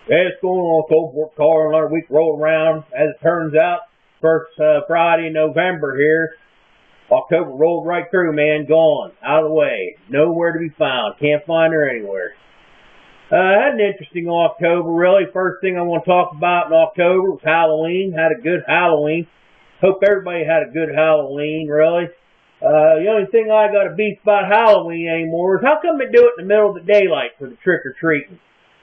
Hey, what's going on, Coalport Carl? Another week rolled around. As it turns out, first Friday in November here. October rolled right through, man. Gone. Out of the way. Nowhere to be found. Can't find her anywhere. I had an interesting October, really. First thing I want to talk about in October was Halloween. Had a good Halloween. Hope everybody had a good Halloween, really. The only thing I got a beef about Halloween anymore is how come they do it in the middle of the daylight for the trick-or-treating?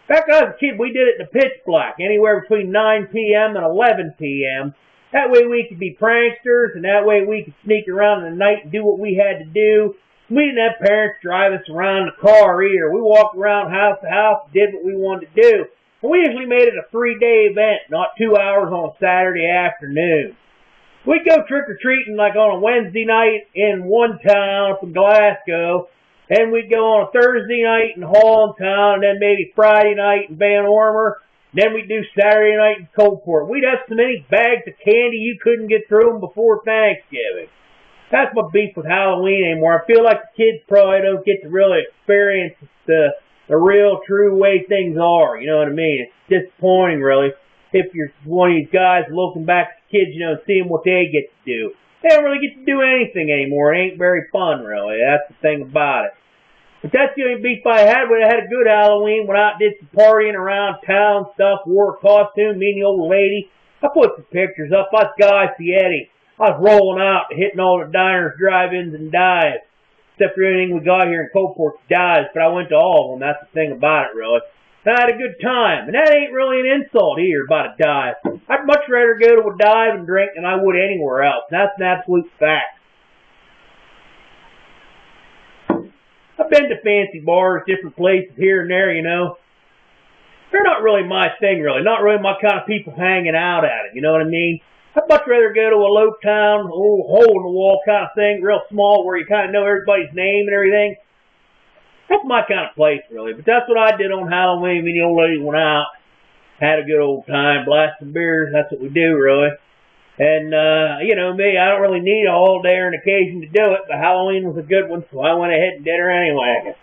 Back when I was a kid, we did it in the pitch black, anywhere between 9 p.m. and 11 p.m. That way we could be pranksters, and that way we could sneak around in the night and do what we had to do. We didn't have parents drive us around in the car either. We walked around house to house, did what we wanted to do. And we usually made it a 3-day event, not 2 hours on a Saturday afternoon. We'd go trick-or-treating like on a Wednesday night in one town up in Glasgow, and we'd go on a Thursday night in Hollandtown, and then maybe Friday night in Van Ormer. Then we'd do Saturday night in Coalport. We'd have so many bags of candy you couldn't get through them before Thanksgiving. That's my beef with Halloween anymore. I feel like the kids probably don't get to really experience the real, true way things are. You know what I mean? It's disappointing, really. If you're one of these guys looking back at the kids, you know, and seeing what they get to do. They don't really get to do anything anymore. It ain't very fun, really. That's the thing about it. But that's the only beef I had. When I had a good Halloween, went out and did some partying around town stuff, wore a costume, me and the old lady. I put some pictures up. I was Guy Fieri. I was rolling out, hitting all the diners, drive-ins, and dives. Except for anything we got here in Coalport dives, but I went to all of them. That's the thing about it, really. I had a good time, and that ain't really an insult either about a dive. I'd much rather go to a dive and drink than I would anywhere else. That's an absolute fact. I've been to fancy bars, different places here and there, you know. They're not really my thing, really. Not really my kind of people hanging out at it, you know what I mean? I'd much rather go to a low town, old hole-in-the-wall kind of thing, real small, where you kind of know everybody's name and everything. That's my kind of place, really. But that's what I did on Halloween. Me and the old lady went out, had a good old time, blasting beers. That's what we do, really. And, you know me, I don't really need a all day or an occasion to do it, but Halloween was a good one, so I went ahead and did her anyway.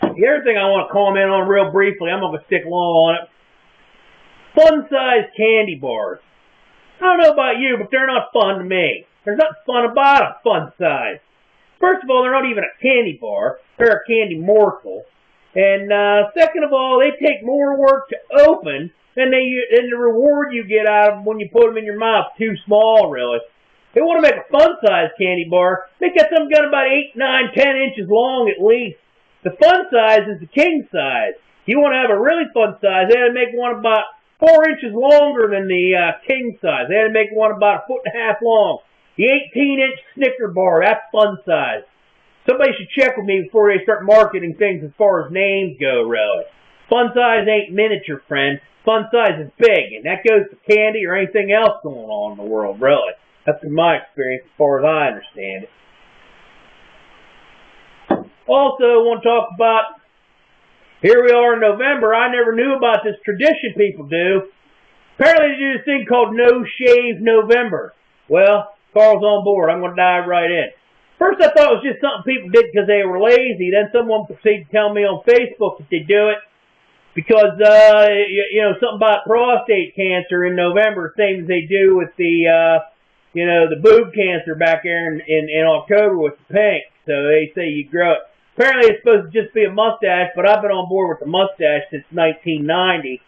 The other thing I want to comment on real briefly, I'm going to stick along on it. Fun-sized candy bars. I don't know about you, but they're not fun to me. There's nothing fun about a fun size. First of all, they're not even a candy bar. They're a candy morsel. And second of all, they take more work to open than the reward you get out of them when you put them in your mouth. Too small, really. They want to make a fun-sized candy bar. They got some gun about 8, 9, 10 inches long at least. The fun size is the king size. You want to have a really fun size, they had to make one about 4 inches longer than the king size. They had to make one about 1.5 feet long. The 18-inch Snicker bar, that's fun size. Somebody should check with me before they start marketing things as far as names go, really. Fun size ain't miniature, friend. Fun size is big, and that goes for candy or anything else going on in the world, really. That's been my experience as far as I understand it. Also, I want to talk about, here we are in November. I never knew about this tradition people do. Apparently they do this thing called No Shave November. Well, Carl's on board. I'm going to dive right in. First, I thought it was just something people did because they were lazy. Then someone proceeded to tell me on Facebook that they do it because, you know, something about prostate cancer in November, same as they do with the, you know, the boob cancer back there in October with the pink. So they say you grow it. Apparently it's supposed to just be a mustache, but I've been on board with the mustache since 1990.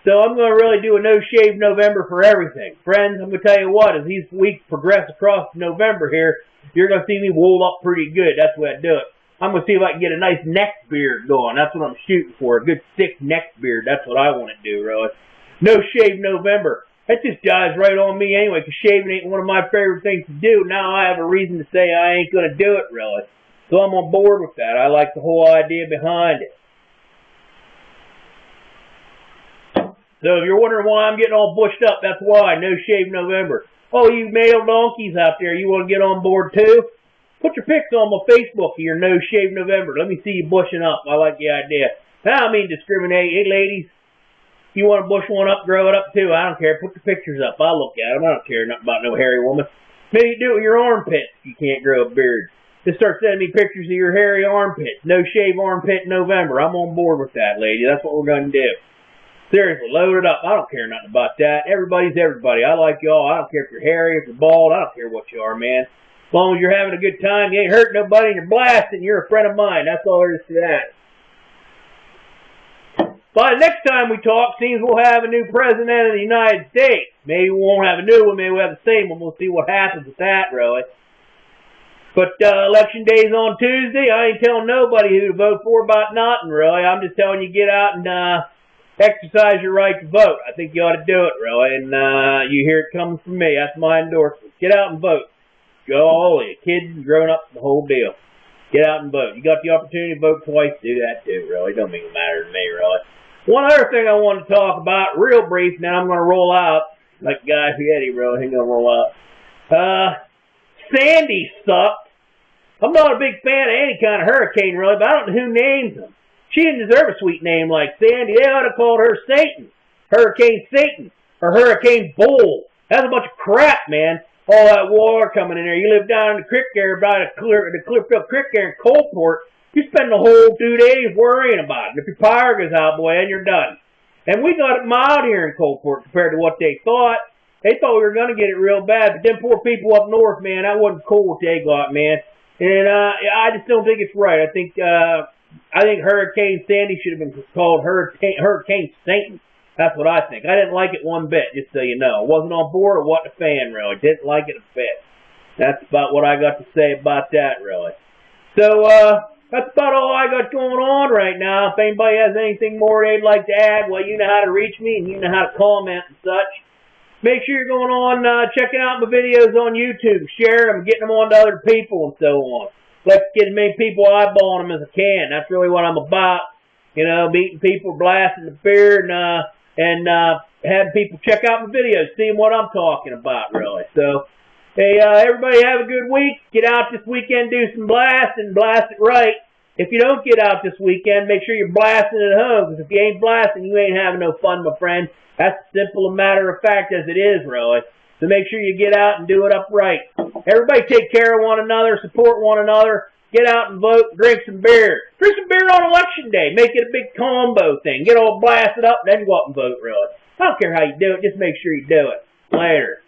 So I'm going to really do a no-shave November for everything. Friends, I'm going to tell you what, as these weeks progress across November here, you're going to see me wool up pretty good. That's the way I do it. I'm going to see if I can get a nice neck beard going. That's what I'm shooting for, a good thick neck beard. That's what I want to do, really. No-shave November. That just dives right on me anyway, because shaving ain't one of my favorite things to do. Now I have a reason to say I ain't going to do it, really. So I'm on board with that. I like the whole idea behind it. So if you're wondering why I'm getting all bushed up, that's why. No Shave November. Oh, you male donkeys out there, you want to get on board too? Put your pics on my Facebook of your No Shave November. Let me see you bushing up. I like the idea. I don't mean discriminate. Hey, ladies, if you want to bush one up, grow it up too. I don't care. Put the pictures up. I'll look at them. I don't care nothing about no hairy woman. Maybe do it with your armpits if you can't grow a beard. Just start sending me pictures of your hairy armpits. No shave armpit in November. I'm on board with that, lady. That's what we're going to do. Seriously, load it up. I don't care nothing about that. Everybody's everybody. I like y'all. I don't care if you're hairy, if you're bald. I don't care what you are, man. As long as you're having a good time, you ain't hurting nobody, and you're blasting, you're a friend of mine. That's all there is to that. By the next time we talk, seems we'll have a new president of the United States. Maybe we won't have a new one. Maybe we'll have the same one. We'll see what happens with that, really. But election day's on Tuesday. I ain't telling nobody who to vote for about nothing, really. I'm just telling you get out and exercise your right to vote. I think you ought to do it, really. And you hear it coming from me. That's my endorsement. Get out and vote. Go all of you. Kids and grown-ups, the whole deal. Get out and vote. You got the opportunity to vote twice, do that too, really. Don't make it matter to me, really. One other thing I want to talk about, real brief, now I'm going to roll out, like Guy Fieri, really. He's going to roll out. Sandy sucked. I'm not a big fan of any kind of hurricane, really, but I don't know who names them. She didn't deserve a sweet name like Sandy. They ought to call her Satan. Hurricane Satan. Or Hurricane Bull. That's a bunch of crap, man. All that water coming in there. You live down in the creek there, by the Clearfield Creek there in Coalport. You spend the whole 2 days worrying about it. If your power goes out, boy, and you're done. And we got it mild here in Coalport compared to what they thought. They thought we were going to get it real bad, but them poor people up north, man, that wasn't cool what they got, man. And I just don't think it's right. I think Hurricane Sandy should have been called Hurricane Satan. That's what I think. I didn't like it one bit, just so you know. I wasn't on board or wasn't a fan, really. Didn't like it a bit. That's about what I got to say about that, really. So, that's about all I got going on right now. If anybody has anything more they'd like to add, well, you know how to reach me and you know how to comment and such. Make sure you're going on, checking out my videos on YouTube, sharing them, getting them on to other people and so on. Let's get as many people eyeballing them as I can. That's really what I'm about. You know, meeting people, blasting the beer, and having people check out my videos, seeing what I'm talking about, really. So, hey, everybody have a good week. Get out this weekend, do some blasting, blast it right. If you don't get out this weekend, make sure you're blasting at home, because if you ain't blasting, you ain't having no fun, my friend. That's as simple a matter of fact as it is, really. So make sure you get out and do it upright. Everybody take care of one another, support one another, get out and vote, drink some beer. Drink some beer on election day. Make it a big combo thing. Get all blasted up, then go out and vote, really. I don't care how you do it, just make sure you do it. Later.